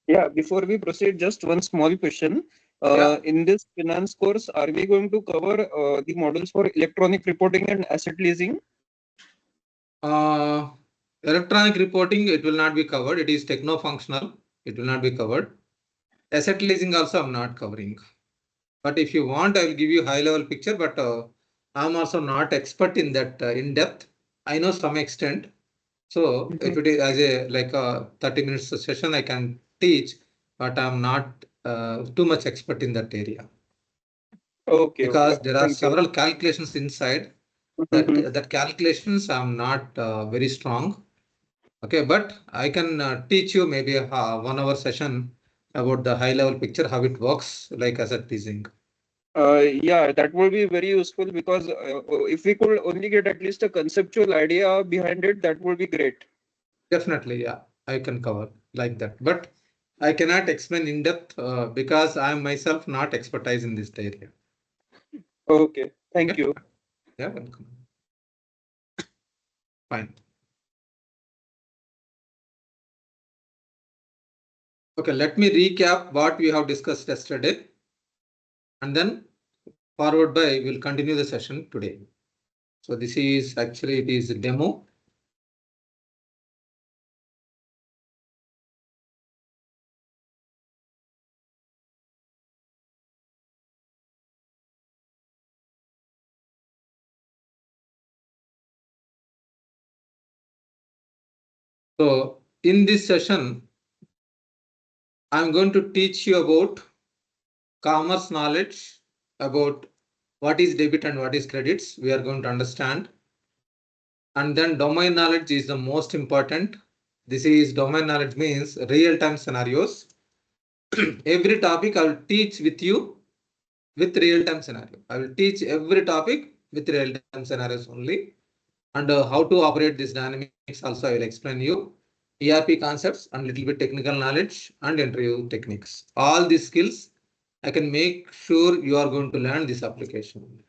Yeah, before we proceed, just one small question. In this finance course, are we going to cover the models for electronic reporting and asset leasing? Electronic reporting, it will not be covered. It is techno-functional. It will not be covered. Asset leasing also I'm not covering. But if you want, I will give you high-level picture. But I'm also not expert in that in depth. I know some extent. So if it is as a like a 30 minutes session, I can teach, but I'm not too much expert in that area. Okay. Because there are Thank you. several calculations inside. That calculations I'm not very strong. Okay, but I can teach you maybe a 1 hour session about the high level picture, how it works like asset leasing. Yeah, that would be very useful because if we could only get at least a conceptual idea behind it, that would be great. Definitely, yeah, I can cover like that. But I cannot explain in depth because I am myself not expertise in this area. Okay, thank Okay. you. Yeah, welcome. Fine. Okay, let me recap what we have discussed yesterday and then forward by we'll continue the session today. So this is actually it is a demo. So in this session, I'm going to teach you about commerce knowledge, about what is debit and what is credits. We are going to understand. And then domain knowledge is the most important. This is domain knowledge means real-time scenarios. Every topic I will teach with you with real-time scenario. I will teach every topic with real-time scenarios only. And how to operate this dynamics also I will explain you. ERP concepts and little bit technical knowledge and interview techniques. All these skills I can make sure you are going to learn this application.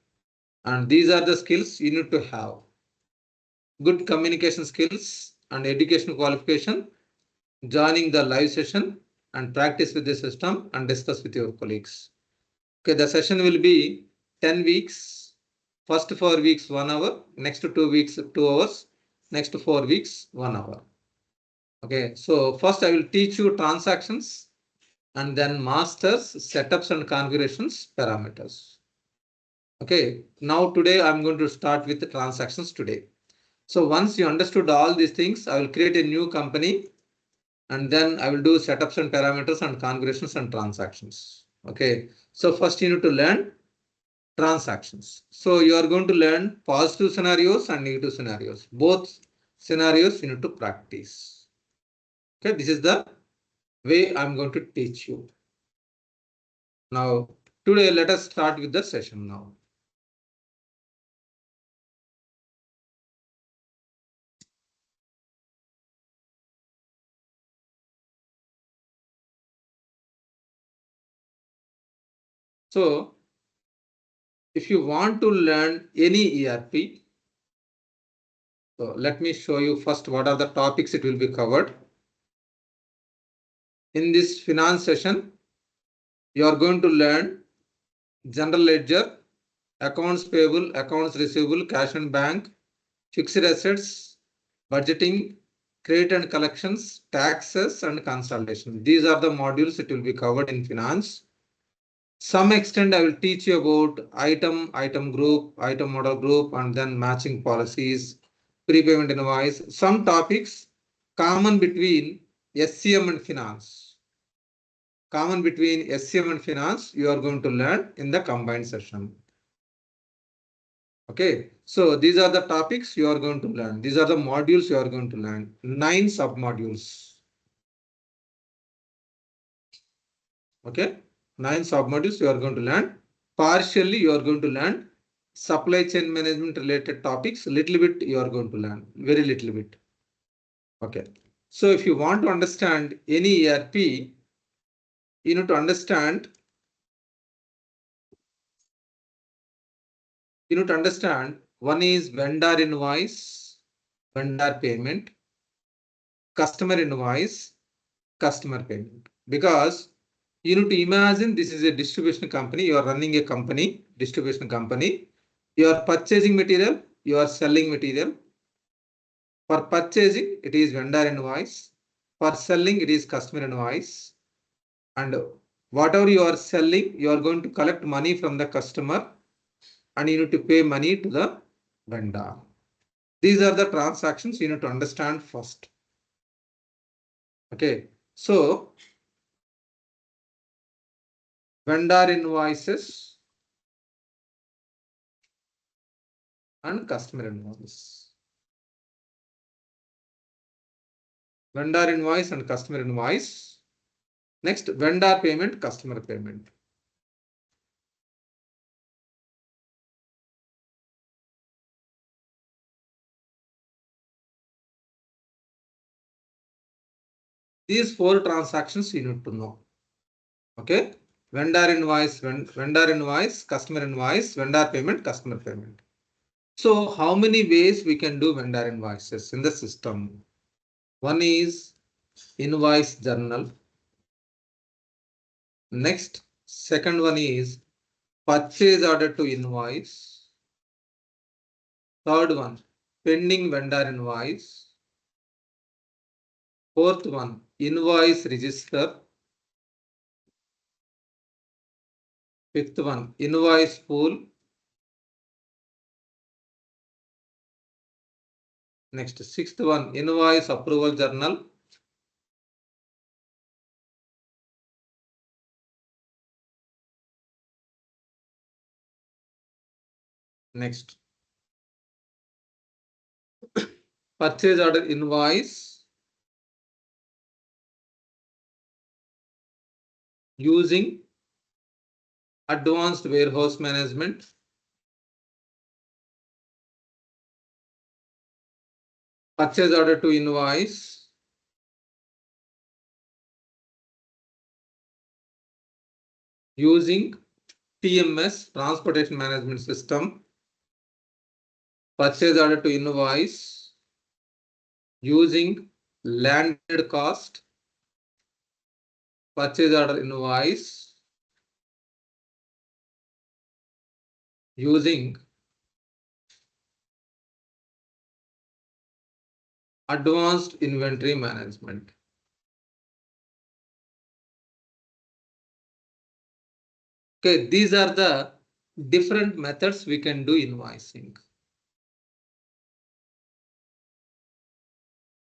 And these are the skills you need to have. Good communication skills and education qualification, joining the live session and practice with the system and discuss with your colleagues. Okay, the session will be 10 weeks. First 4 weeks, 1 hour. Next 2 weeks, 2 hours. Next 4 weeks, 1 hour. Okay, so first I will teach you transactions and then masters, setups and configurations, parameters. Okay, now today I'm going to start with the transactions today. So once you understood all these things, I will create a new company and then I will do setups and parameters and configurations and transactions. Okay, so first you need to learn transactions. So you are going to learn positive scenarios and negative scenarios. Both scenarios you need to practice. Okay, this is the way I'm going to teach you. Now, today let us start with the session now. So, if you want to learn any ERP, so let me show you first what are the topics it will be covered. In this finance session, you are going to learn general ledger, accounts payable, accounts receivable, cash and bank, fixed assets, budgeting, credit and collections, taxes and consolidation. These are the modules it will be covered in finance. Some extent I will teach you about item group, item model group, and then matching policies, prepayment invoice. Some topics common between SCM and finance. Common between SCM and finance, you are going to learn in the combined session. Okay, so these are the topics you are going to learn. These are the modules you are going to learn. 9 submodules. Okay, 9 submodules you are going to learn. Partially you are going to learn supply chain management related topics. Little bit you are going to learn. Very little bit. Okay, so if you want to understand any ERP, you need to understand. You need to understand one is vendor invoice, vendor payment, customer invoice, customer payment. because you need to imagine this is a distribution company. You are running a company, distribution company. You are purchasing material, you are selling material. For purchasing, it is vendor invoice. For selling, it is customer invoice. And whatever you are selling, you are going to collect money from the customer and you need to pay money to the vendor. These are the transactions you need to understand first. Okay, so vendor invoices and customer invoice. Vendor invoice and customer invoice. Next, vendor payment, customer payment. These four transactions you need to know. Okay, vendor invoice, vendor invoice, customer invoice, vendor payment, customer payment. So how many ways we can do vendor invoices in the system? One is invoice journal. Next, second one is purchase order to invoice. Third one, pending vendor invoice. Fourth one, invoice register. Fifth one, invoice pool. Next, sixth one, invoice approval journal. Next, purchase order invoice using advanced warehouse management. Purchase order to invoice using TMS, transportation management system. Purchase order to invoice using landed cost. Purchase order invoice using advanced inventory management. Okay, these are the different methods we can do invoicing.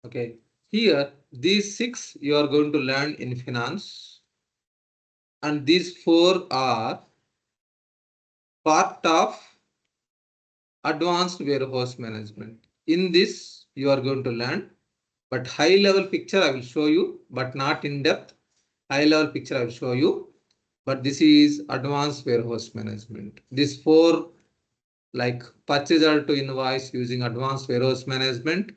Okay, here these six you are going to learn in finance, and these four are part of advanced warehouse management. In this you are going to learn, but high level picture I will show you, but not in depth. High level picture I will show you, but this is advanced warehouse management. These four, like purchase order to invoice using advanced warehouse management,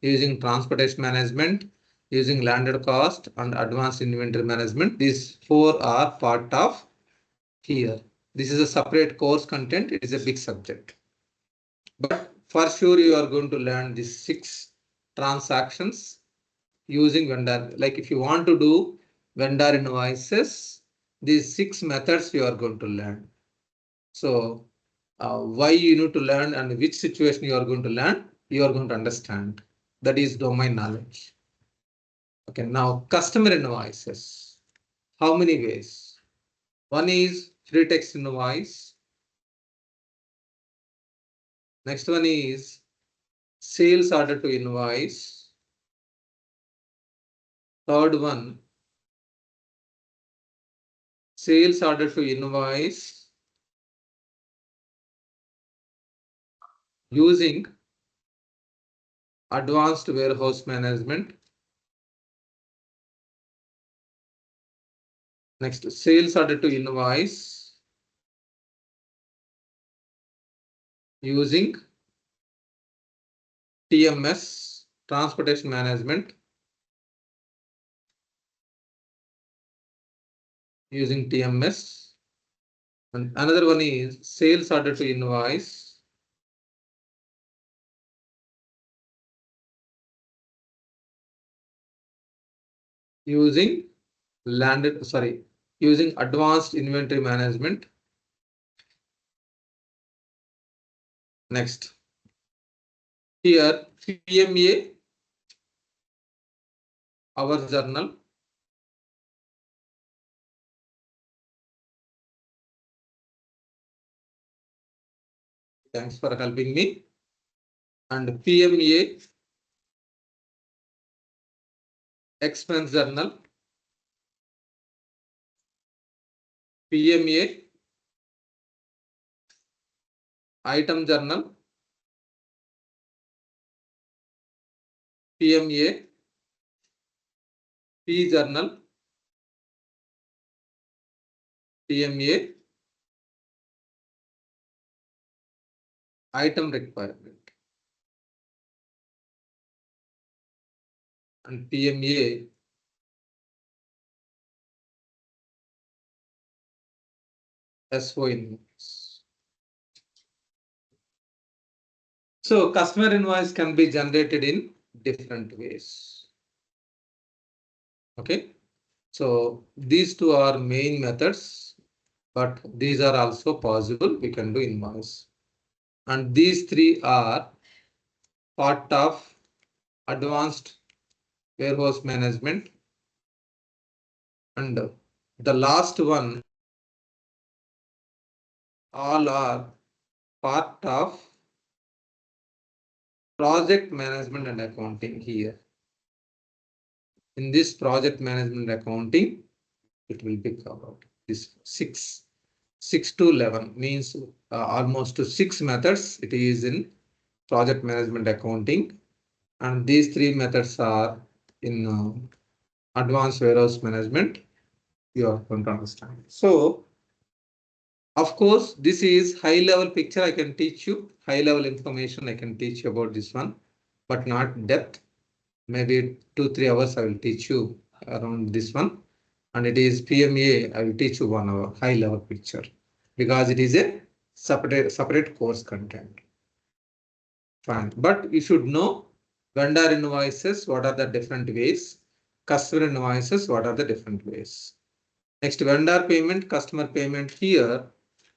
using transportation management, using landed cost and advanced inventory management. These four are part of here. This is a separate course content. It is a big subject. But for sure you are going to learn these six transactions using vendor. Like if you want to do vendor invoices, these six methods you are going to learn. So why you need to learn and which situation you are going to learn, you are going to understand. That is domain knowledge. Okay, now customer invoices. How many ways? One is free text invoice. Next one is sales order to invoice. Third one, sales order to invoice using advanced warehouse management. Next, sales order to invoice using TMS, transportation management, using TMS. And another one is sales order to invoice using using advanced inventory management. Next, here PMA, our journal. Thanks for helping me. And PMA, expense journal. PMA, item journal. PMA, P journal. PMA, item requirement. And PMA, SO invoice. So customer invoice can be generated in different ways. Okay, so these two are main methods, but these are also possible. We can do invoice, and these three are part of advanced warehouse management. And the last one, all are part of project management and accounting. Here in this project management accounting, it will be covered. This 6 to 11 means almost to 6 methods. It is in project management accounting, and these 3 methods are in advanced warehouse management. You are going to understand. So, of course, this is high level picture. I can teach you high level information. I can teach you about this one, but not depth. Maybe 2-3 hours I will teach you around this one. And it is PMA. I will teach you 1 hour high level picture because it is a separate course content. Fine, but you should know vendor invoices, what are the different ways, customer invoices, what are the different ways. Next, vendor payment, customer payment. Here,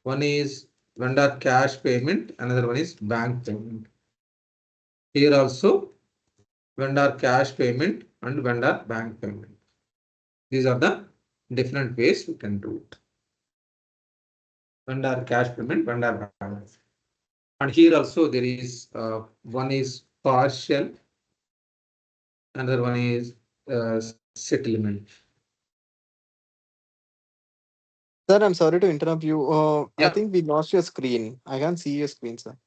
one is vendor cash payment, another one is bank payment. Here also, vendor cash payment and vendor bank payment. These are the different ways you can do it. Vendor cash payment, vendor bank. And here also there is one is partial, another one is settlement. Sir, I'm sorry to interrupt you. I Yeah. think we lost your screen. I can't see your screen, sir.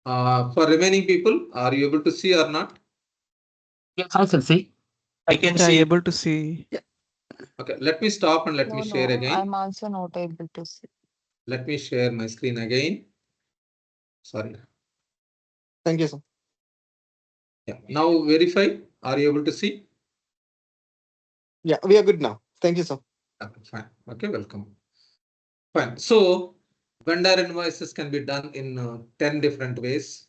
For remaining people, are you able to see or not? Yes, I can see. I can Yeah, see. able to see. Okay, let me stop and let No, me share no, again. I'm also not able to see. Let me share my screen again. Sorry. Thank you, sir. Yeah. Now verify. Are you able to see? Yeah, we are good now. Thank you, sir. Okay, fine. Okay, welcome. Fine. So vendor invoices can be done in 10 different ways.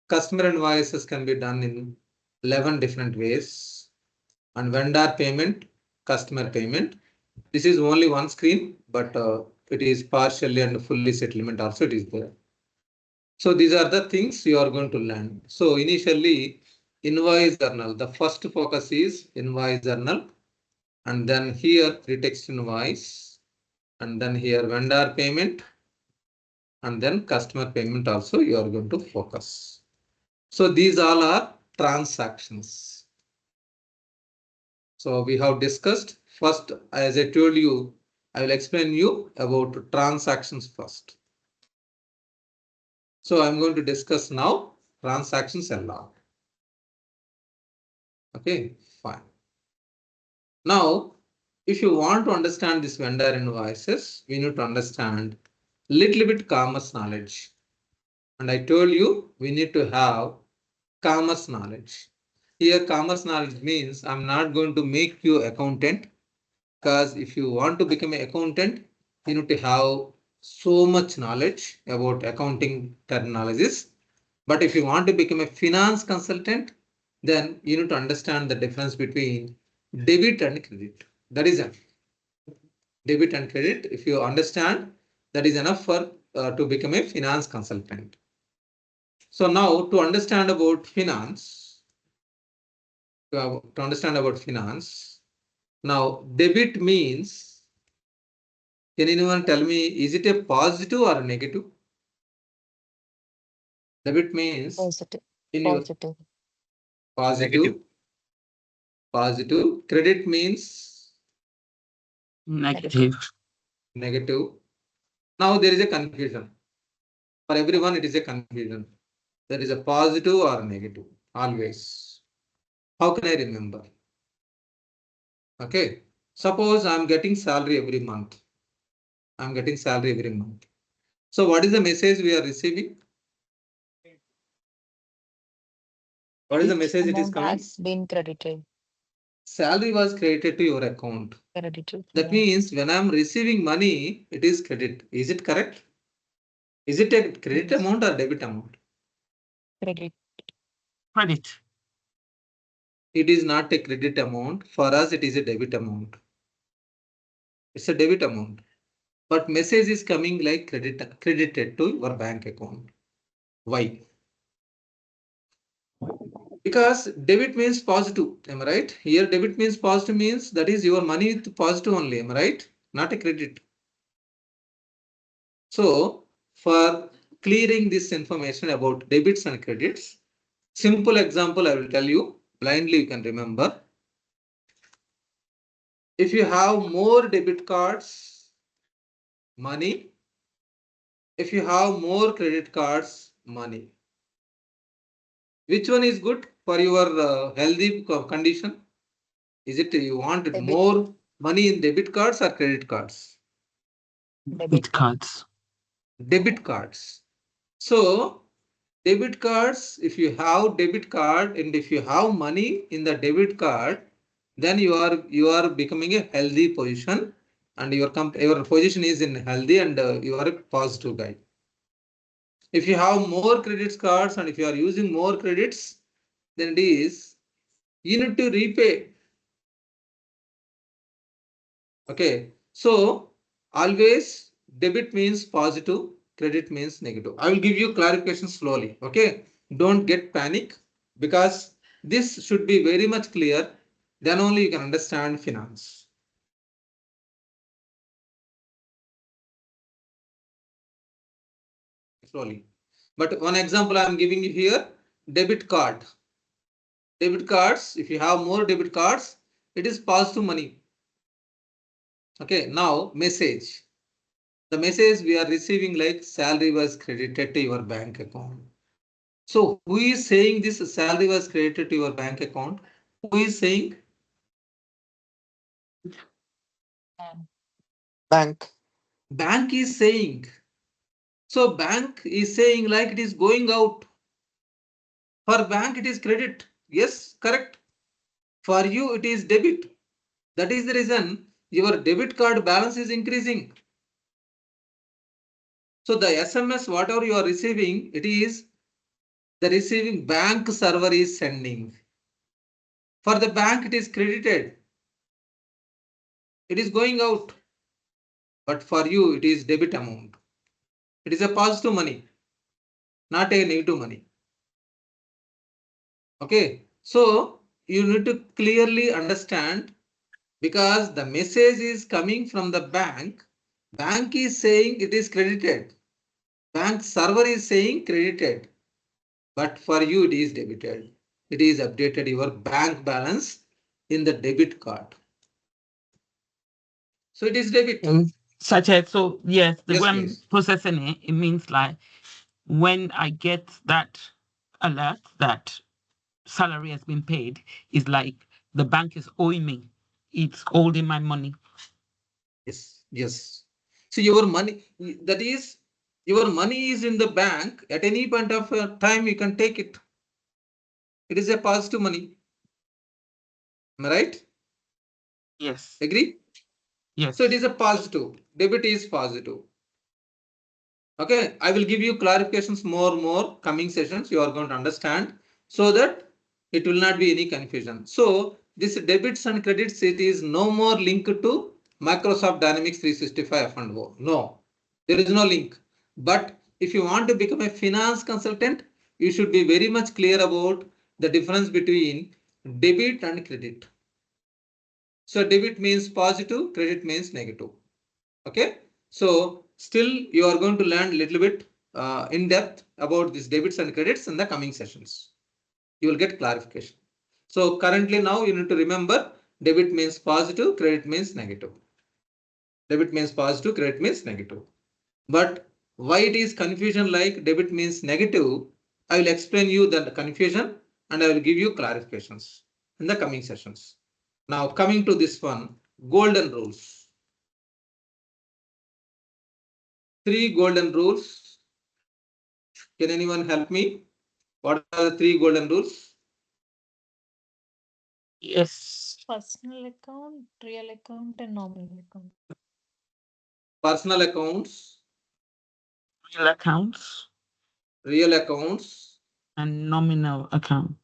Customer invoices can be done in 11 different ways. And vendor payment, customer payment. This is only one screen, but it is partially and fully settlement also it is there. So these are the things you are going to learn. So initially, invoice journal, the first focus is invoice journal, and then here pretext invoice, and then here vendor payment, and then customer payment also you are going to focus. So these all are transactions. So we have discussed first, as I told you, I will explain you about transactions first. So I'm going to discuss now transactions a lot. Okay, fine. Now, if you want to understand this vendor invoices, we need to understand little bit commerce knowledge. And I told you we need to have commerce knowledge. Here, commerce knowledge means I'm not going to make you accountant, because if you want to become an accountant, you need to have so much knowledge about accounting terminologies. But if you want to become a finance consultant, then you need to understand the difference between debit and credit. That is enough. Debit and credit, if you understand, that is enough for to become a finance consultant. So now to understand about finance, now debit means, can anyone tell me, is it a positive or a negative? Debit means Positive. in your Positive. positive. Positive. Credit means Negative. negative. Now there is a confusion. For everyone, it is a confusion. There is a positive or negative, always. How can I remember? Okay. Suppose I'm getting salary every month. So what is the message we are receiving? What is the message it is Amount coming? has been credited. Salary was credited to your account. Credited. That Yeah. means when I'm receiving money, it is credit. Is it correct? Is it a credit Yes. amount or debit amount? Credit. Credit. It is not a credit amount. For us, it is a debit amount. It's a debit amount. But message is coming like credited to your bank account. Why? Because debit means positive. Am I right? Here debit means positive means that is your money with positive only. Am I right? Not a credit. So for clearing this information about debits and credits, simple example I will tell you. Blindly you can remember. If you have more debit cards, money. If you have more credit cards, money. Which one is good for your healthy condition? Is it you want Debit. more money in debit cards or credit cards? Debit cards. Debit cards. So debit cards, if you have debit card and if you have money in the debit card, then you are becoming a healthy position, and your position is in healthy, and you are a positive guy. If you have more credit cards and if you are using more credits, then it is you need to repay. Okay, so always debit means positive, credit means negative. I will give you clarification slowly. Okay, don't get panic, because this should be very much clear. Then only you can understand finance. Slowly. But one example I am giving you here, debit card. Debit cards, if you have more debit cards, it is positive money. Okay, now message. The message we are receiving like salary was credited to your bank account. So who is saying this salary was credited to your bank account? Who is saying? Bank. Bank is saying. So bank is saying like it is going out. For bank it is credit. Yes, correct. For you it is debit. That is the reason your debit card balance is increasing. So the SMS whatever you are receiving, it is the receiving bank server is sending. For the bank it is credited. It is going out. But for you it is debit amount. It is a positive money, not a negative money. Okay, so you need to clearly understand, because the message is coming from the bank. Bank is saying it is credited. Bank server is saying credited. But for you it is debited. It is updated your bank balance in the debit card. So it is debit. Such as, so yes, the Yes, way I'm please. processing it, it means like when I get that alert that salary has been paid, is like the bank is owing me. It's holding my money. Yes, yes. So your money, that is, your money is in the bank. At any point of time, you can take it. It is a positive money. Am I right? Yes. Agree? Yes. So it is a positive. Debit is positive. Okay, I will give you clarifications more coming sessions. You are going to understand, so that it will not be any confusion. So this debits and credits, it is no more linked to Microsoft Dynamics 365 F&O. No, there is no link. But if you want to become a finance consultant, you should be very much clear about the difference between debit and credit. So debit means positive, credit means negative. Okay. So still you are going to learn a little bit in depth about these debits and credits in the coming sessions. You will get clarification. So currently now you need to remember debit means positive, credit means negative. Debit means positive, credit means negative. But why it is confusion like debit means negative, I will explain you the confusion and I will give you clarifications in the coming sessions. Now coming to this one, golden rules. 3 golden rules. Can anyone help me? What are the 3 golden rules? Yes. Personal account, real account, and nominal account. Personal accounts, Real accounts real accounts, and nominal account.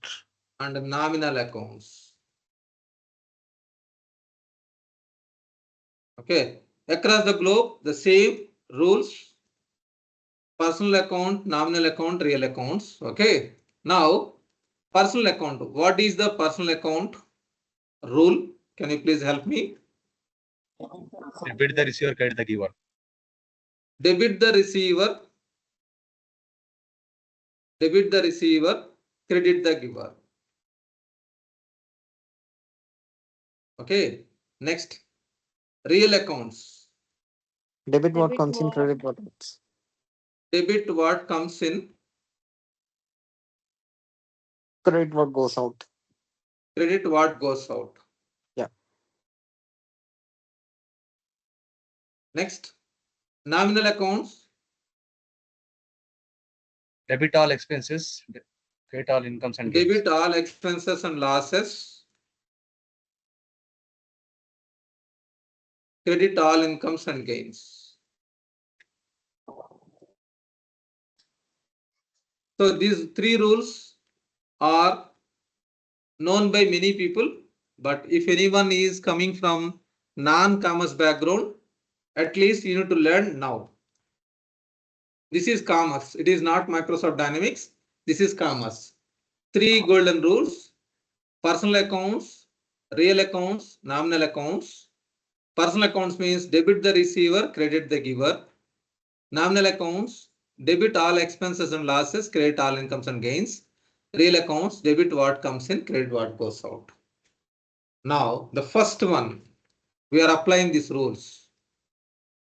and nominal accounts. Okay. Across the globe, the same rules. Personal account, nominal account, real accounts. Okay. Now, personal account. What is the personal account rule? Can you please help me? Debit the receiver, credit the giver. Debit the receiver. Debit the receiver, credit the giver. Okay. Next, real accounts. Debit what Debit comes in, what? credit what comes. Debit what comes in, Credit what goes out. credit what goes out. Yeah. Next, nominal accounts. Debit all expenses, credit all incomes and gains. Debit all expenses and losses. Credit all incomes and gains. So these 3 rules are known by many people, but if anyone is coming from non-commerce background, at least you need to learn now. This is commerce. It is not Microsoft Dynamics. This is commerce. 3 golden rules: personal accounts, real accounts, nominal accounts. Personal accounts means debit the receiver, credit the giver. Nominal accounts, debit all expenses and losses, credit all incomes and gains. Real accounts, debit what comes in, credit what goes out. Now, the first one, we are applying these rules.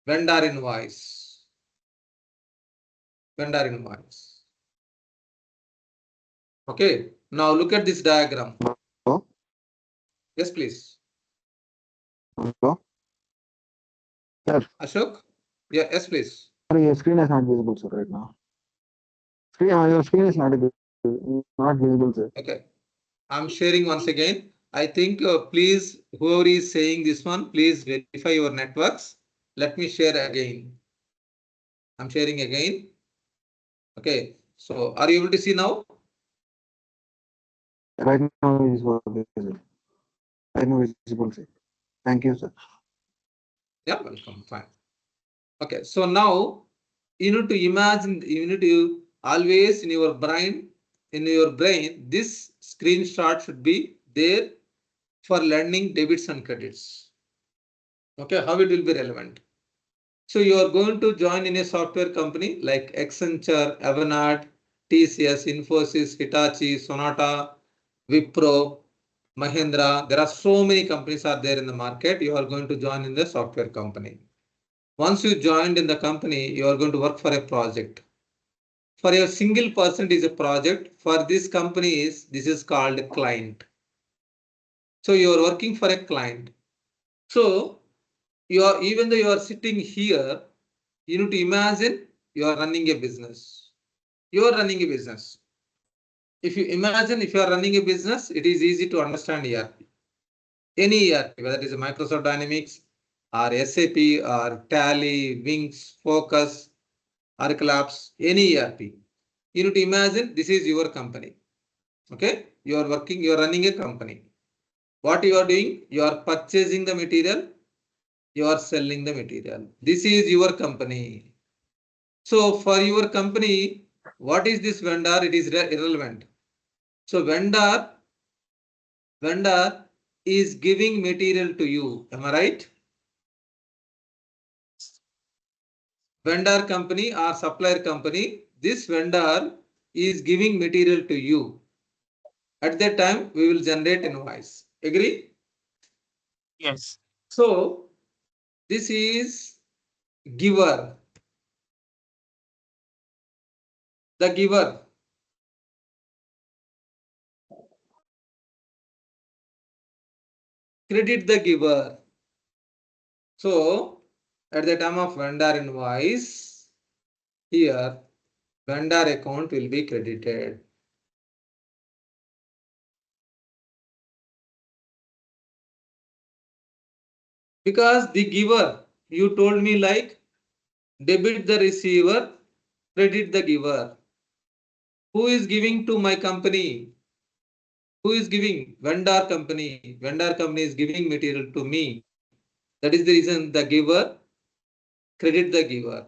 Vendor invoice. Vendor invoice. Okay, now look at this diagram. Hello? Yes, please. Hello? Sir, Ashok? Yeah, yes, please. sorry, your screen is not visible, sir, right now. Your screen is not visible, sir. Okay, I'm sharing once again. I think please, whoever is saying this one, please verify your networks. Let me share again. I'm sharing again. Okay, so are you able to see now? Right now it is visible. Right now it is visible, sir. Thank you, sir. Yeah, welcome. Fine. Okay, so now you need to imagine, you need to always in your brain, this screenshot should be there for learning debits and credits. Okay, how it will be relevant. So you are going to join in a software company like Accenture, Avanade, TCS, Infosys, Hitachi, Sonata, Wipro, Mahindra. There are so many companies are there in the market. You are going to join in the software company. Once you joined in the company, you are going to work for a project. For a single person, it is a project. For this company, this is called a client. So you are working for a client. So even though you are sitting here, you need to imagine you are running a business. You are running a business. If you imagine if you are running a business, it is easy to understand ERP. Any ERP, whether it is a Microsoft Dynamics or SAP or Tally, Wings, Focus, Oracle Apps, any ERP. You need to imagine this is your company. Okay, you are working, you are running a company. what you are doing? You are purchasing the material, you are selling the material. This is your company. So for your company, what is this vendor? It is irrelevant. So vendor is giving material to you. Am I right? Vendor company or supplier company, this vendor is giving material to you. At that time, we will generate invoice. Agree? Yes. So this is giver. The giver. Credit the giver. So at the time of vendor invoice, here vendor account will be credited. Because the giver, you told me like debit the receiver, credit the giver. Who is giving to my company? Who is giving? Vendor company. Vendor company is giving material to me. That is the reason the giver, credit the giver.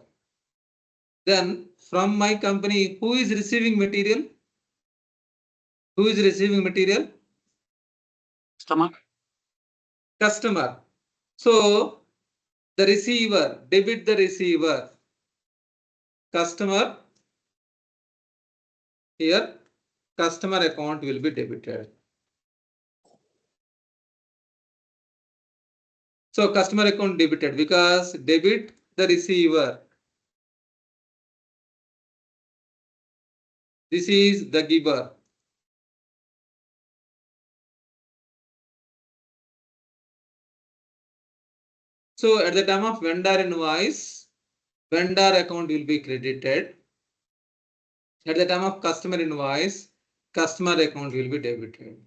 Then from my company, who is receiving material? Who is receiving material? Customer. Customer. So the receiver, debit the receiver. Customer, here customer account will be debited. So customer account debited because debit the receiver. This is the giver. So at the time of vendor invoice, vendor account will be credited. At the time of customer invoice, customer account will be debited.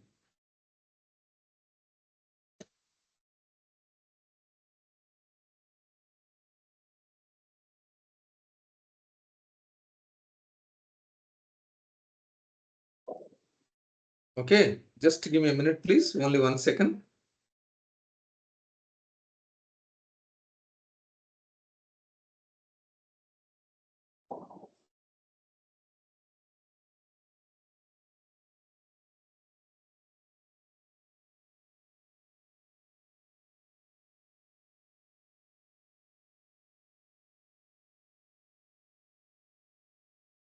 Okay, just give me a minute, please. Only 1 second.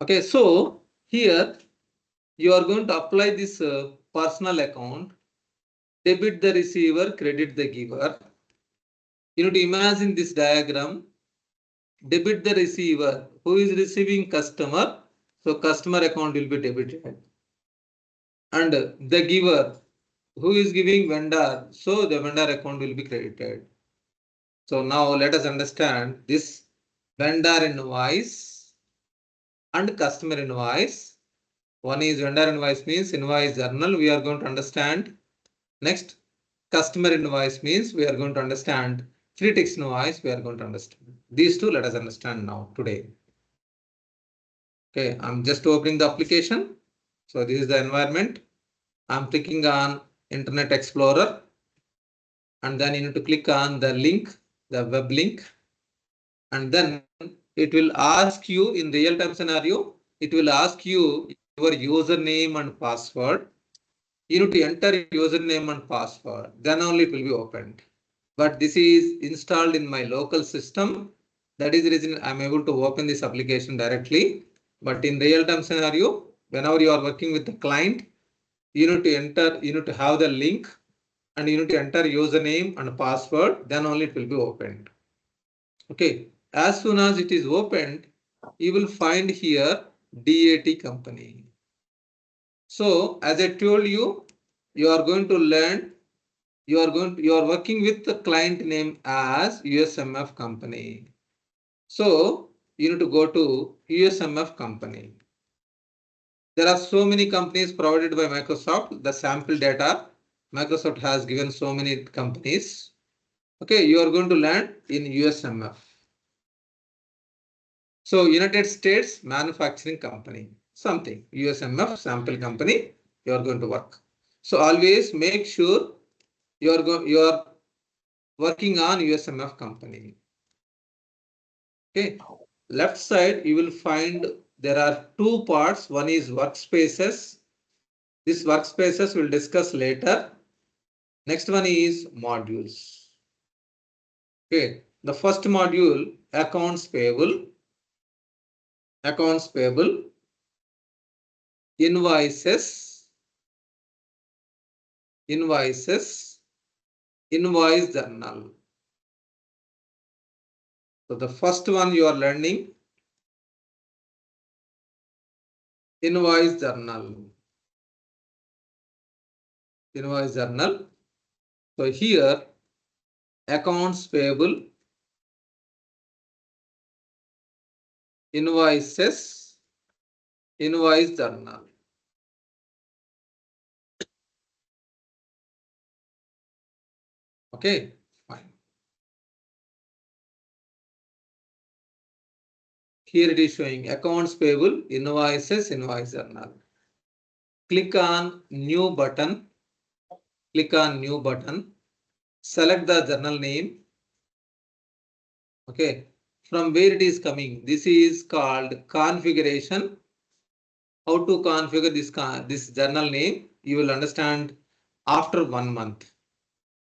Okay, so here you are going to apply this personal account, debit the receiver, credit the giver. You need to imagine this diagram. Debit the receiver, who is receiving customer, so customer account will be debited. And the giver, who is giving vendor, so the vendor account will be credited. So now let us understand this vendor invoice and customer invoice. One is vendor invoice means invoice journal, we are going to understand. Next, customer invoice means we are going to understand. Free text invoice we are going to understand. These two let us understand now today. Okay, I'm just opening the application. So this is the environment. I'm clicking on Internet Explorer. And then you need to click on the link, the web link. And then it will ask you in real time scenario, it will ask you your username and password. You need to enter username and password. Then only it will be opened. But this is installed in my local system. That is the reason I'm able to open this application directly. But in real time scenario, whenever you are working with the client, you need to enter, you need to have the link and you need to enter username and password, then only it will be opened. Okay, as soon as it is opened, you will find here DAT company. So as I told you, you are going to learn, you are working with the client name as USMF company. So you need to go to USMF company. There are so many companies provided by Microsoft. The sample data, Microsoft has given so many companies. Okay, you are going to land in USMF. So United States Manufacturing Company, something, USMF sample company, you are going to work. So always make sure you are working on USMF company. Okay, left side you will find there are two parts. One is workspaces. This workspaces we'll discuss later. Next one is modules. Okay, the first module, accounts payable, invoices, invoice journal. So the first one you are learning, invoice journal. So here accounts payable, invoice journal. Okay, fine. Here it is showing accounts payable, invoice journal. Click on new button. Select the journal name. Okay, from where it is coming? This is called configuration. How to configure this journal name? You will understand after 1 month.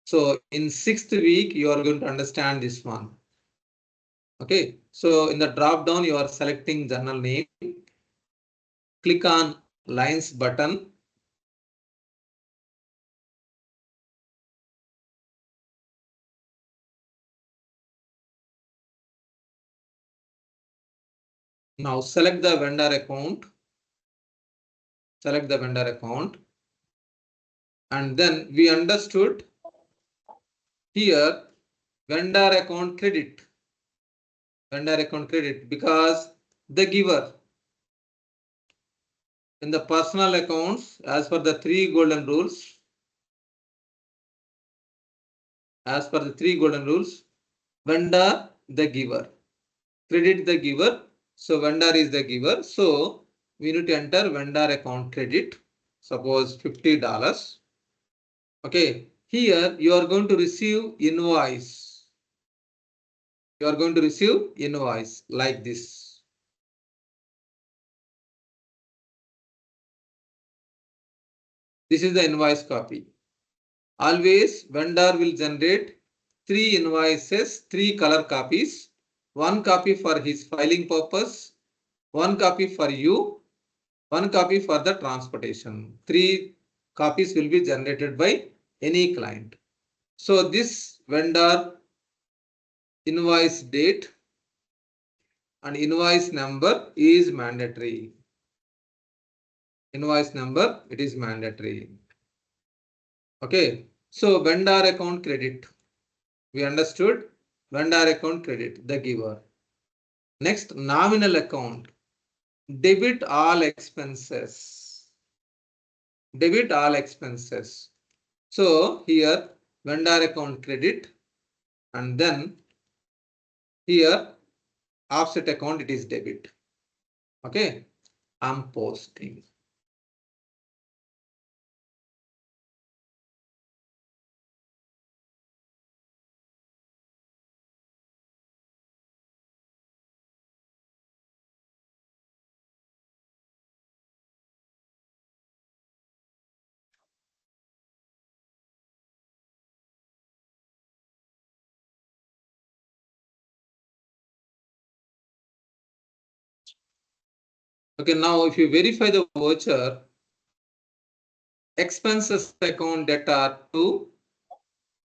So in 6th week, you are going to understand this one. Okay, so in the drop down, you are selecting journal name. Click on lines button. Now select the vendor account. And then we understood here vendor account credit because the giver in the personal accounts, as per the three golden rules, vendor the giver, credit the giver. So vendor is the giver. So we need to enter vendor account credit. Suppose $50. Okay, here you are going to receive invoice. Like this. This is the invoice copy. Always vendor will generate 3 invoices, 3 color copies, 1 copy for his filing purpose, 1 copy for you, 1 copy for the transportation. 3 copies will be generated by any client. So this vendor invoice date and invoice number is mandatory. It is mandatory. Okay, so vendor account credit. We understood vendor account credit, the giver. Next, nominal account. Debit all expenses. So here vendor account credit, and then here offset account, it is debit. Okay, I'm posting. Okay, now if you verify the voucher, expenses account debtor to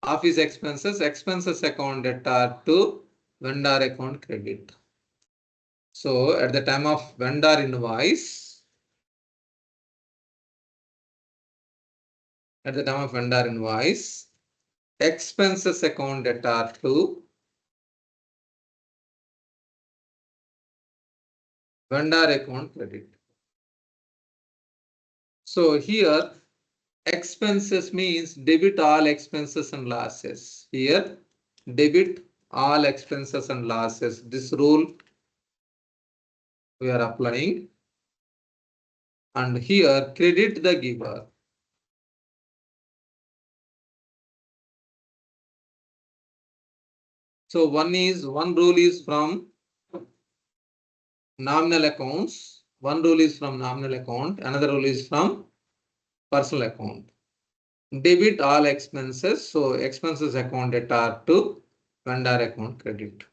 office expenses account debtor to vendor account credit. So at the time of vendor invoice, expenses account debtor to vendor account credit. So here expenses means debit all expenses and losses. Here debit all expenses and losses. This rule we are applying. And here credit the giver. So one rule is from nominal accounts. One rule is from nominal account. Another rule is from personal account. Debit all expenses. So expenses account debtor to vendor account credit.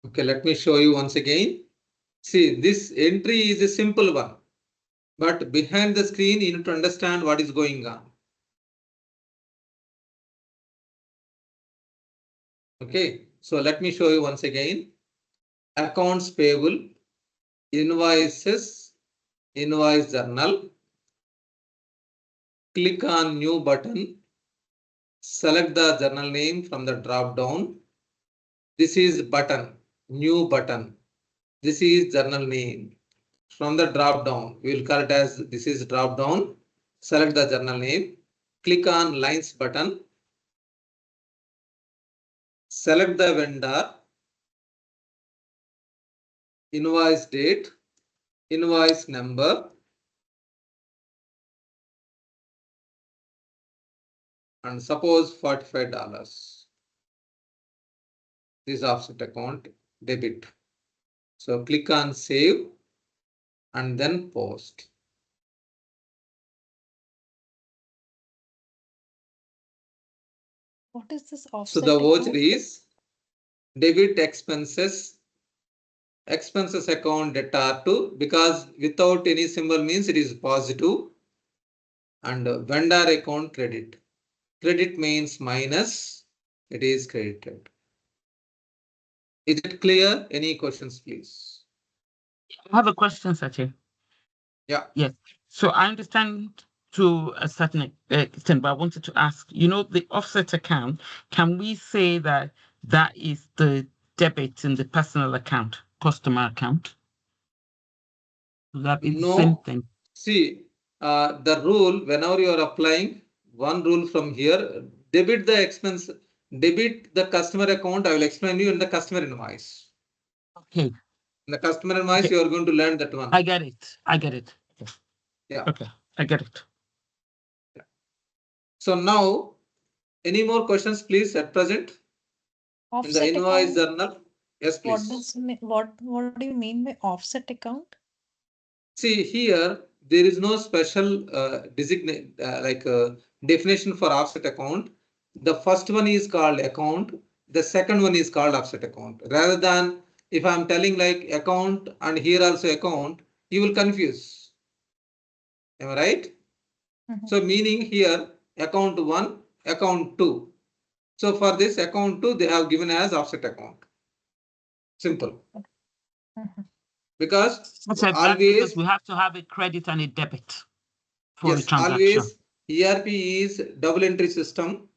Okay, let me show you once again. See, this entry is a simple one, but behind the screen, you need to understand what is going on. Okay, so let me show you once again. Accounts payable, invoices, invoice journal. Click on new button. Select the journal name from the drop down. This is button, new button. This is journal name. From the drop down, we will call it as this is drop down. Select the journal name. Click on lines button. Select the vendor, invoice date, invoice number, and suppose $45. This offset account debit. So click on save and then post. What is this So offset the voucher account? is debit expenses account debtor to, because without any symbol means it is positive, and vendor account credit. Credit means minus, it is credited. Is it clear? Any questions, please? I have a question, Sachi. Yeah. Yes. So I understand to a certain extent, but I wanted to ask, the offset account, can we say that that is the debit in the personal account, customer account? Will that be the same No. thing? See, the rule, whenever you are applying one rule from here, debit the expense, debit the customer account. I will explain you in the customer invoice. Okay. In the customer invoice, Okay. you are going to learn that one. I get it. Okay. Yeah. Okay. I get it. Yeah. So now, any more questions, please, at present? In the Offset invoice account? journal? Yes, What please. what do you mean by offset account? See, here there is no special designate definition for offset account. The first one is called account. The second one is called offset account. Rather than if I'm telling like account and here also account, you will confuse. Am I right? So meaning here account 1, account 2. So for this account 2, they have given as offset account. Simple. Because That's because we have to have a credit and a debit for a yes, transaction. always ERP is double entry system.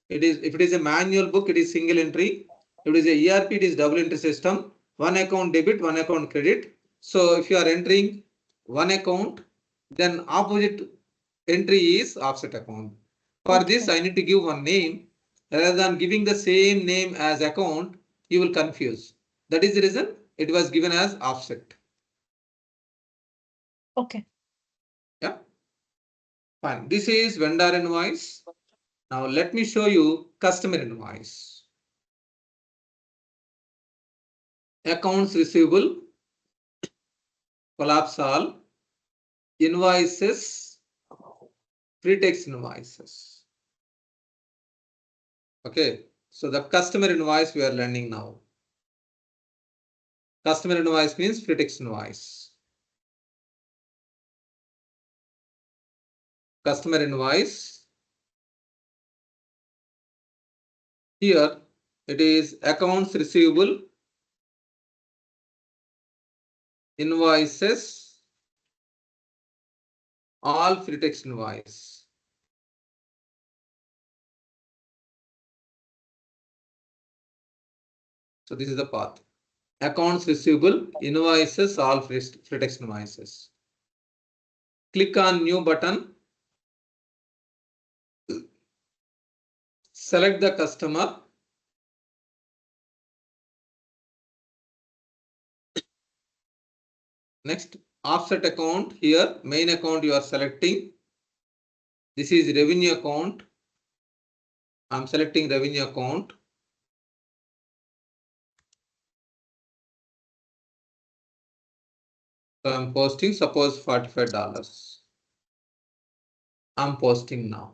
It is, if it is a manual book, it is single entry. If it is a ERP, it is double entry system. One account debit, one account credit. So if you are entering one account, then opposite entry is offset account. For this, I need to give one name. Rather than giving the same name as account, you will confuse. That is the reason it was given as offset. Okay. Yeah. Fine. This is vendor invoice. Now let me show you customer invoice. Accounts receivable, collapse all, invoices, pretext invoices. Okay, so the customer invoice we are learning now. Customer invoice means pretext invoice. Customer invoice. Here it is accounts receivable, invoices, all pretext invoice. So this is the path. Accounts receivable, invoices, all pretext invoices. Click on new button. Select the customer. Next, offset account. Here, main account you are selecting. This is revenue account. I'm selecting revenue account. So I'm posting, suppose $45. I'm posting now.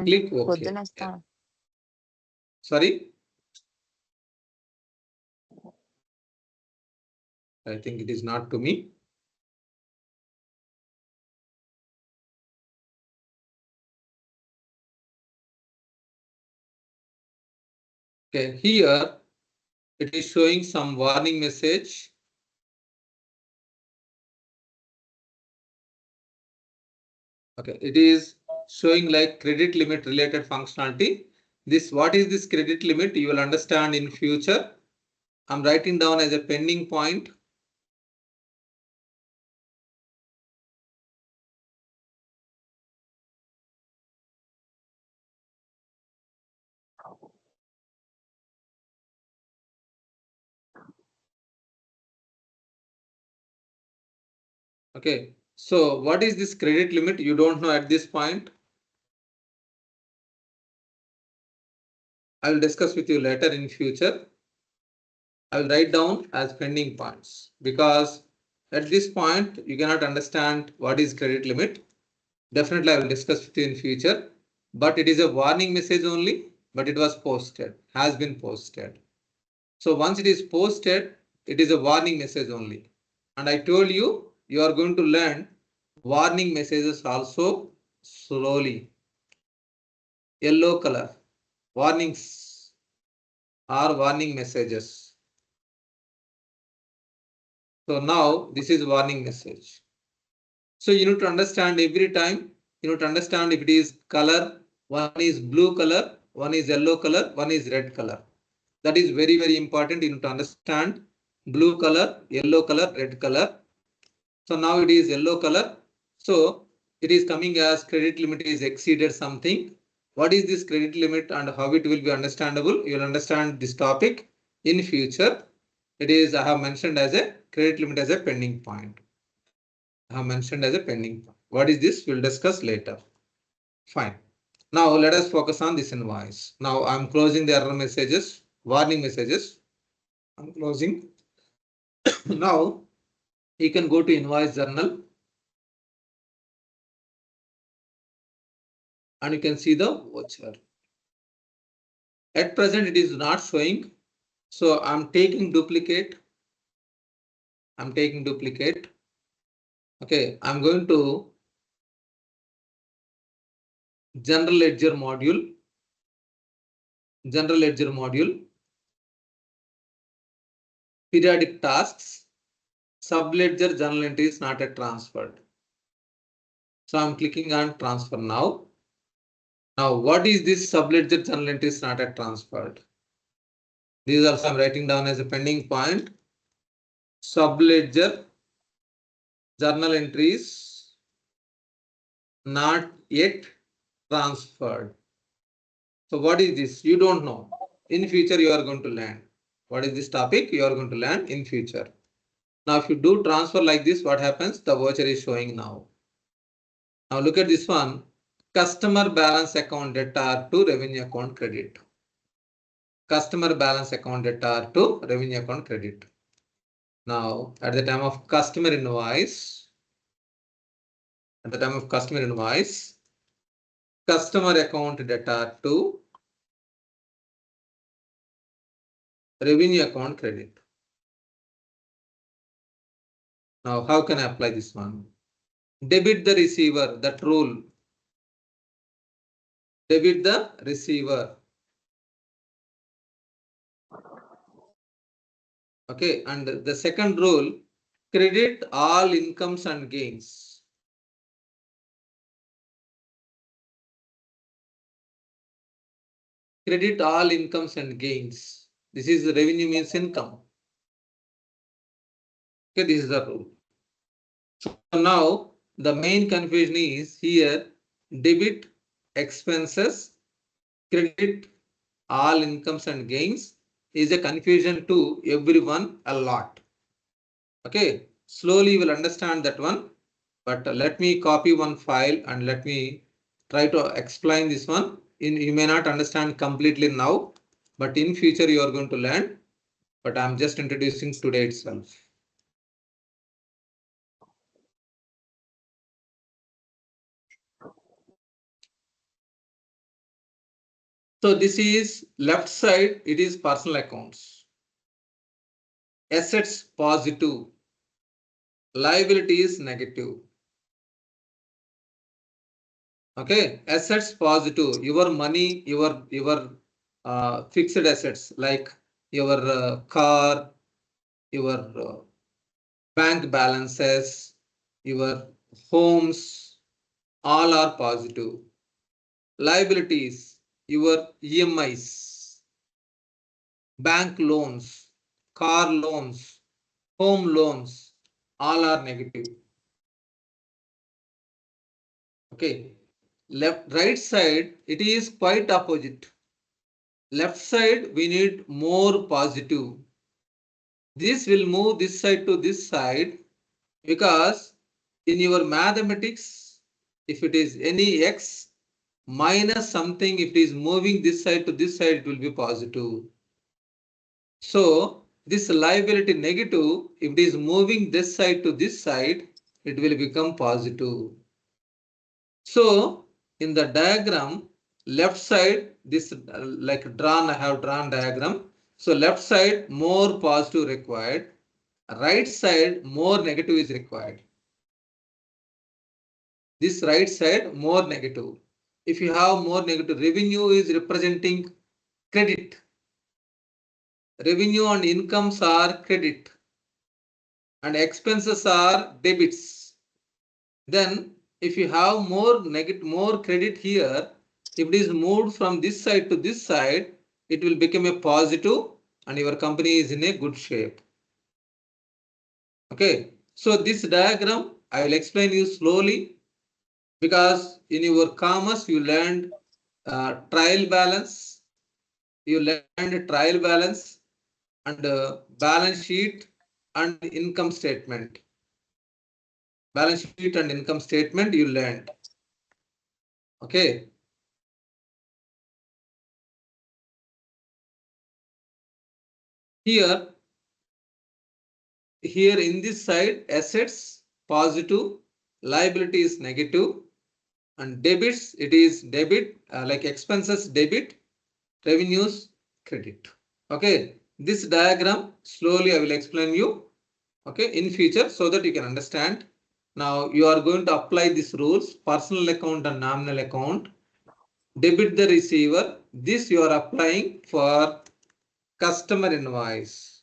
Click OK. Yeah. Sorry. I think it is not to me. Okay, here it is showing some warning message. Okay, it is showing like credit limit related functionality. This, what is this credit limit? You will understand in future. I'm writing down as a pending point. Okay, so what is this credit limit? You don't know at this point. I will discuss with you later in future. I will write down as pending points because at this point you cannot understand what is credit limit. Definitely I will discuss with you in future, but it is a warning message only, but it was posted, has been posted. So once it is posted, it is a warning message only. And I told you, you are going to learn warning messages also slowly. Yellow color, warnings are warning messages. So now this is warning message. So you need to understand every time, you need to understand if it is color, one is blue color, one is yellow color, one is red color. That is very, very important. You need to understand blue color, yellow color, red color. So now it is yellow color. So it is coming as credit limit is exceeded something. What is this credit limit and how it will be understandable? You will understand this topic in future. It is, I have mentioned as a credit limit as a pending point. I have mentioned as a pending point. What is this? We'll discuss later. Fine. Now let us focus on this invoice. Now I'm closing the error messages, warning messages. I'm closing. Now you can go to invoice journal and you can see the voucher. At present, it is not showing. So I'm taking duplicate. I'm taking duplicate. Okay, I'm going to general ledger module. General ledger module. Periodic tasks. Subledger journal entry is not yet transferred. So I'm clicking on transfer now. Now, what is this subledger journal entry is not yet transferred? These also I'm writing down as a pending point. Subledger journal entries not yet transferred. So what is this? You don't know. In future, you are going to learn. What is this topic? You are going to learn in future. Now, if you do transfer like this, what happens? The voucher is showing now. Now look at this one. Customer balance account debtor to revenue account credit. Customer balance account debtor to revenue account credit. Now, at the time of customer invoice, customer account debtor to revenue account credit. Now, how can I apply this one? Debit the receiver, that rule. Debit the receiver. Okay, and the second rule, credit all incomes and gains. Credit all incomes and gains. This is the revenue means income. Okay, this is the rule. So now the main confusion is here, debit expenses, credit all incomes and gains is a confusion to everyone a lot. Okay, slowly you will understand that one. but let me copy one file and let me try to explain this one. You may not understand completely now, but in future you are going to learn. But I'm just introducing today itself. So this is left side, it is personal accounts. Assets positive, liabilities negative. Okay, assets positive, your money, your fixed assets like your car, your bank balances, your homes, all are positive. Liabilities, your EMIs, bank loans, car loans, home loans, all are negative. Okay, right side, it is quite opposite. Left side, we need more positive. This will move this side to this side because in your mathematics, if it is any x minus something, if it is moving this side to this side, it will be positive. So this liability negative, if it is moving this side to this side, it will become positive. So in the diagram, left side, this like drawn, I have drawn diagram. So left side, more positive required. Right side, more negative is required. This right side, more negative. If you have more negative, revenue is representing credit. Revenue and incomes are credit. And expenses are debits. Then if you have more credit here, if it is moved from this side to this side, it will become a positive and your company is in a good shape. Okay, so this diagram I will explain you slowly because in your commerce you learned trial balance, you learned trial balance and balance sheet and income statement. Balance sheet and income statement you learned. Okay. Here in this side, assets positive, liabilities negative, and debits, it is debit, like expenses debit, revenues credit. Okay, this diagram slowly I will explain you, okay, in future so that you can understand. Now you are going to apply these rules, personal account and nominal account, debit the receiver. This you are applying for customer invoice.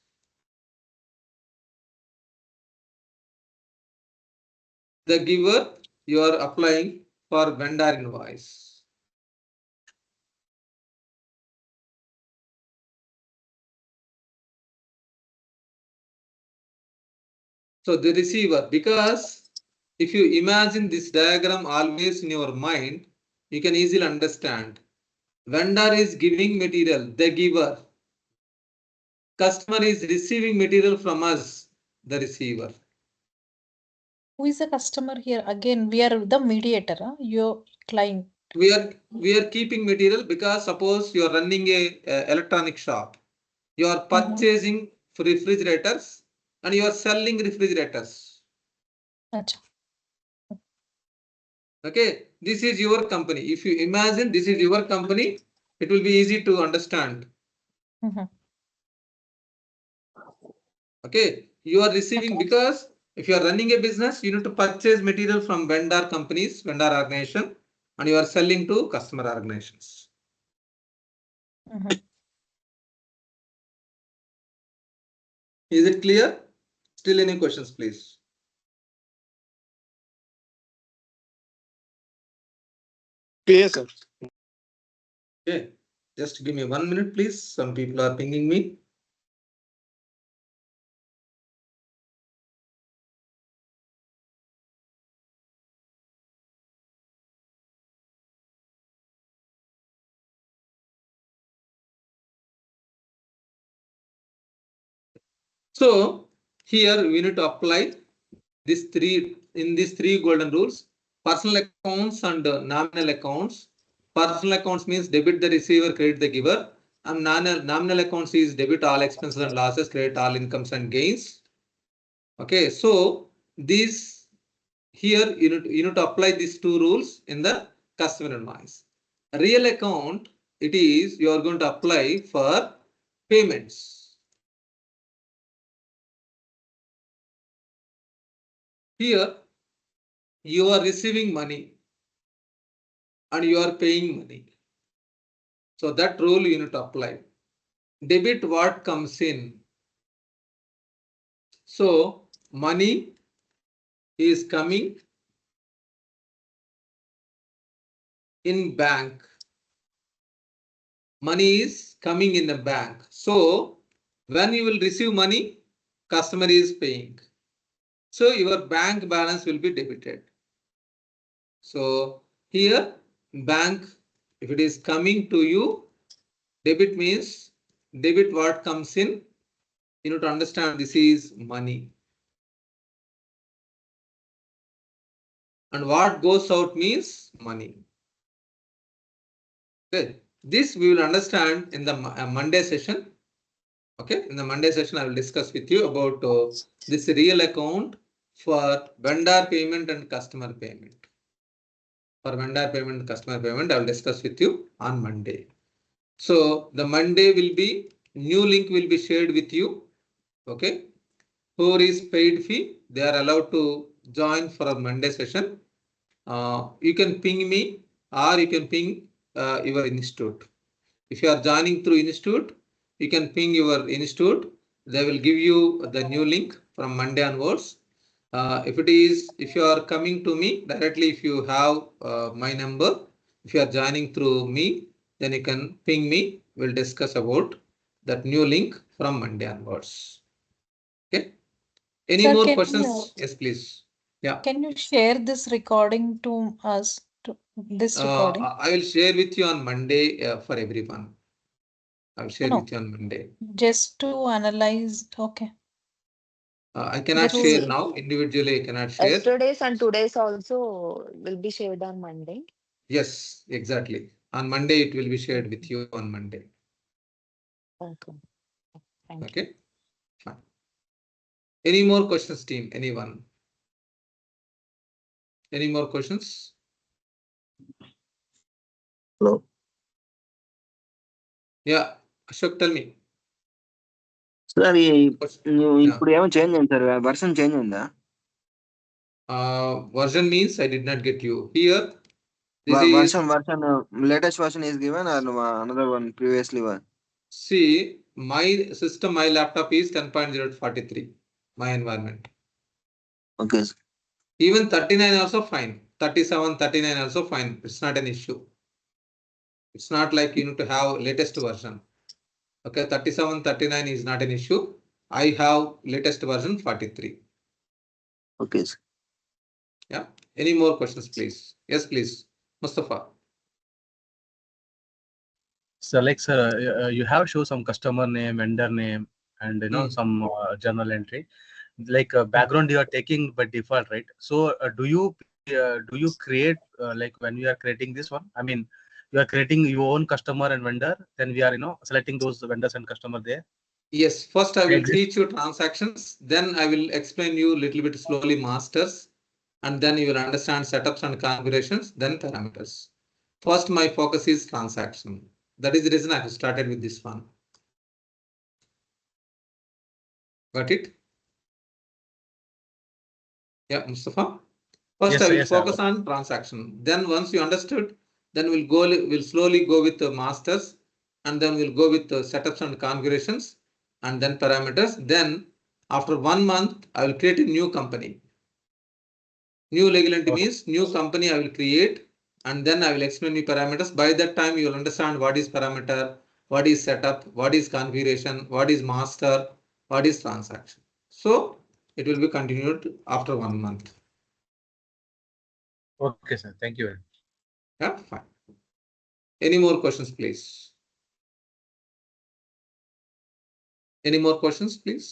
The giver you are applying for vendor invoice. So the receiver, because if you imagine this diagram always in your mind, you can easily understand. Vendor is giving material, the giver. Customer is receiving material from us, the receiver. Who is the customer here? Again, we are the mediator, huh? Your client. We are keeping material because suppose you are running a electronic shop. You are purchasing refrigerators and you are selling refrigerators. Achha. Okay, this is your company. If you imagine this is your company, it will be easy to understand. Okay, you are receiving because if you are running a business, you need to purchase material from vendor companies, vendor organization, and you are selling to customer organizations. Is it clear? Still any questions, please? Yes, sir. Okay, just give me 1 minute, please. Some people are pinging me. So here we need to apply these three golden rules: personal accounts and nominal accounts. Personal accounts means debit the receiver, credit the giver, and nominal accounts is debit all expenses and losses, credit all incomes and gains. Okay, so these here you need to apply these two rules in the customer invoice. Real account, it is you are going to apply for payments. Here you are receiving money and you are paying money. So that rule you need to apply. Debit what comes in. So money is coming in bank. Money is coming in the bank. So when you will receive money, customer is paying. So your bank balance will be debited. So here bank, if it is coming to you, debit means debit what comes in. You need to understand this is money. And what goes out means money. Okay, this we will understand in the Monday session. Okay, in the Monday session, I will discuss with you about this real account for vendor payment and customer payment. For vendor payment and customer payment, I will discuss with you on Monday. So the Monday will be new link will be shared with you. Okay, who is paid fee, they are allowed to join for a Monday session. You can ping me or you can ping your institute. If you are joining through institute, you can ping your institute. They will give you the new link from Monday onwards. If you are coming to me directly, if you have my number, if you are joining through me, then you can ping me. We'll discuss about that new link from Monday onwards. Okay. Any Sir, more can questions? Yes, please. Yeah. Can you share this recording to us? This recording? I will share with you on Monday for everyone. I will share No, with you on Monday. just to analyze. Okay. I cannot That share is now. Individually, I cannot share. Yesterday's and today's also will be shared on Monday. Yes, exactly. On Monday, it will be shared with you on Monday. Okay. Thank you. Okay. Fine. Any more questions, team? Anyone? Any more questions? Hello. Yeah, Ashok, tell me. Sir Question. ఇప్పుడు ఏమో change అయింది sir, version change అయిందా? Version means I did not get you. Here, this Version latest version is given or another one previously one? See, my system, my laptop is 10.043, my environment. Okay. Even 39 also fine. 37, 39 also fine. It's not an issue. It's not like you need to have latest version. Okay, 37, 39 is not an issue. I have latest version 43. Okay. Yeah. Any more questions, please? Yes, please. Mustafa. So like, sir, you have show some customer name, vendor name, and some journal entry. Like background you are taking by default, right? So do you create like when we are creating this one? I mean, you are creating your own customer and vendor. Then we are selecting those vendors and customer there. Yes. First, I will teach you transactions. Then I will explain you a little bit slowly masters, and then you will understand setups and configurations. Then parameters. First, my focus is transaction. That is the reason I have started with this one. Got it? Yeah, Mustafa. First, Yes, I will yes, focus on transaction. Then once you understood, then we'll slowly go with the masters, and then we'll go with the setups and configurations, and then parameters. Then after 1 month, I will create a new company. New legal entity means new company I will create, and then I will explain you parameters. By that time, you will understand what is parameter, what is setup, what is configuration, what is master, what is transaction. So it will be continued after 1 month. Okay, sir. Thank you. Yeah, fine. Any more questions, please? Any more questions, please?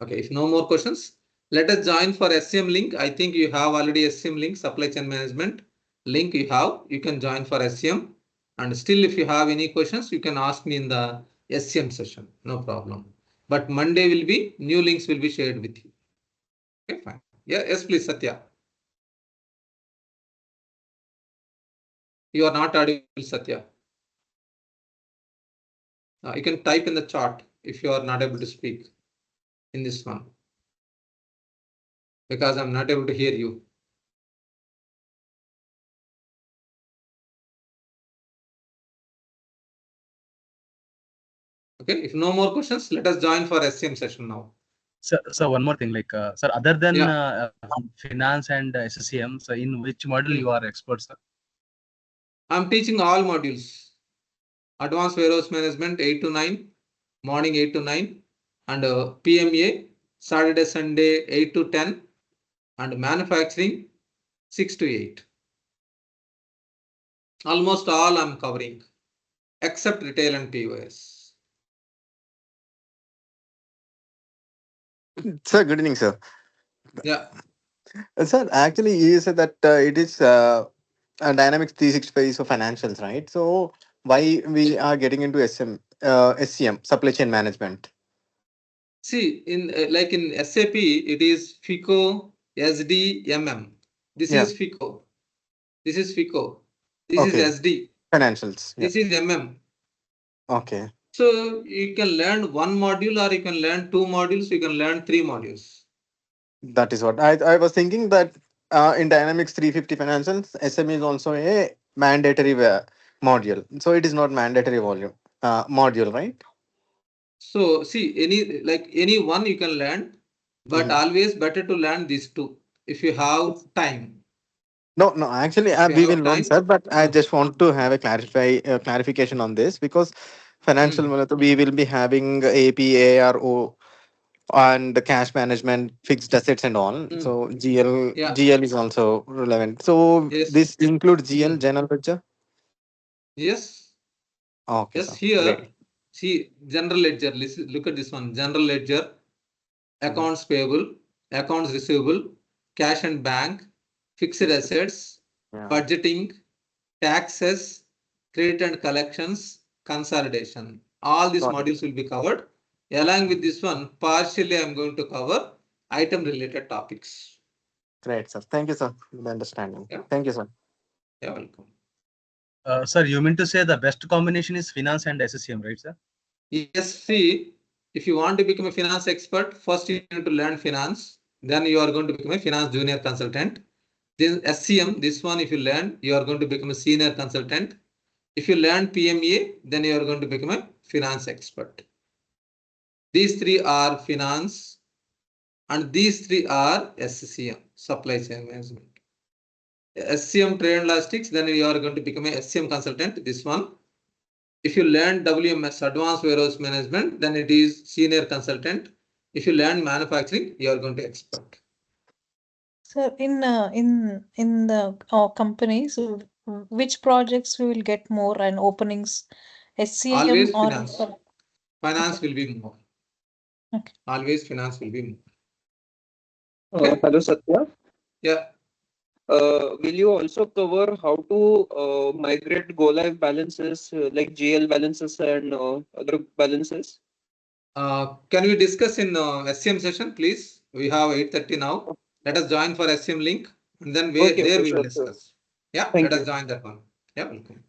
Okay, if no more questions, let us join for SCM link. I think you have already SCM link, supply chain management link you have. You can join for SCM. And still, if you have any questions, you can ask me in the SCM session. No problem. But Monday will be, new links will be shared with you. Okay, fine. Yeah, yes, please, Satya. You are not audible, Satya. You can type in the chat if you are not able to speak in this one, because I'm not able to hear you. Okay, if no more questions, let us join for SCM session now. So one more thing, like, sir, other than finance and SCM, so in which module you are expert, sir? I'm teaching all modules. Advanced Warehouse Management 8 to 9, morning 8 to 9, and PMA, Saturday, Sunday 8 to 10, and manufacturing 6 to 8. Almost all I'm covering, except retail and POS. Sir, good evening, sir. Yeah. Sir, actually, you said that it is Dynamics 365 for financials, right? So why we are getting into SCM, supply chain management? See, in like in SAP, it is FICO, SD, MM. This Yeah. is FICO. This is FICO. This Okay. is SD. Financials. Yeah. This is MM. Okay. So you can learn one module, or you can learn 2 modules, you can learn 3 modules. That is what I was thinking, that in Dynamics 350 financials, SM is also a mandatory module. So it is not mandatory module, right? So see, any one you can learn, but always better to learn these 2 if you have time. No. Actually, If you we have will learn, time, sir. But I just want to have a clarification on this, because financial we will be having AP, ARO, and the cash management, fixed assets, and all. So GL is also relevant. So Yes. this includes GL, general ledger. Yes. Okay, Yes, sir. here, Great. see, general ledger, look at this one, general ledger, accounts payable, accounts receivable, cash and bank, fixed assets, budgeting, taxes, credit and collections, consolidation. All these modules will be covered. Along with this one, partially I'm going to cover item related topics. Great, sir. Thank you, sir, for the understanding. Yeah. Thank you, sir. You're welcome. Sir, you mean to say the best combination is finance and SCM, right, sir? Yes, see, if you want to become a finance expert, first you need to learn finance. Then you are going to become a finance junior consultant. Then SCM, this one, if you learn, you are going to become a senior consultant. If you learn PMA, then you are going to become a finance expert. These 3 are finance, and these 3 are SCM, supply chain management. SCM trade and logistics, then you are going to become a SCM consultant, this one. If you learn WMS, advanced warehouse management, then it is senior consultant. If you learn manufacturing, you are going to expert. So in the companies, which projects we will get more and openings, SCM Always or finance. Finance will be more. Okay. Always finance will be more. Hello, Satya. Yeah. Will you also cover how to migrate go live balances like GL balances and other balances? Can we discuss in SCM session, please? We have 8:30 now. Let us join for SCM link, and then we will discuss. Yeah, let us join that one. Yeah, welcome.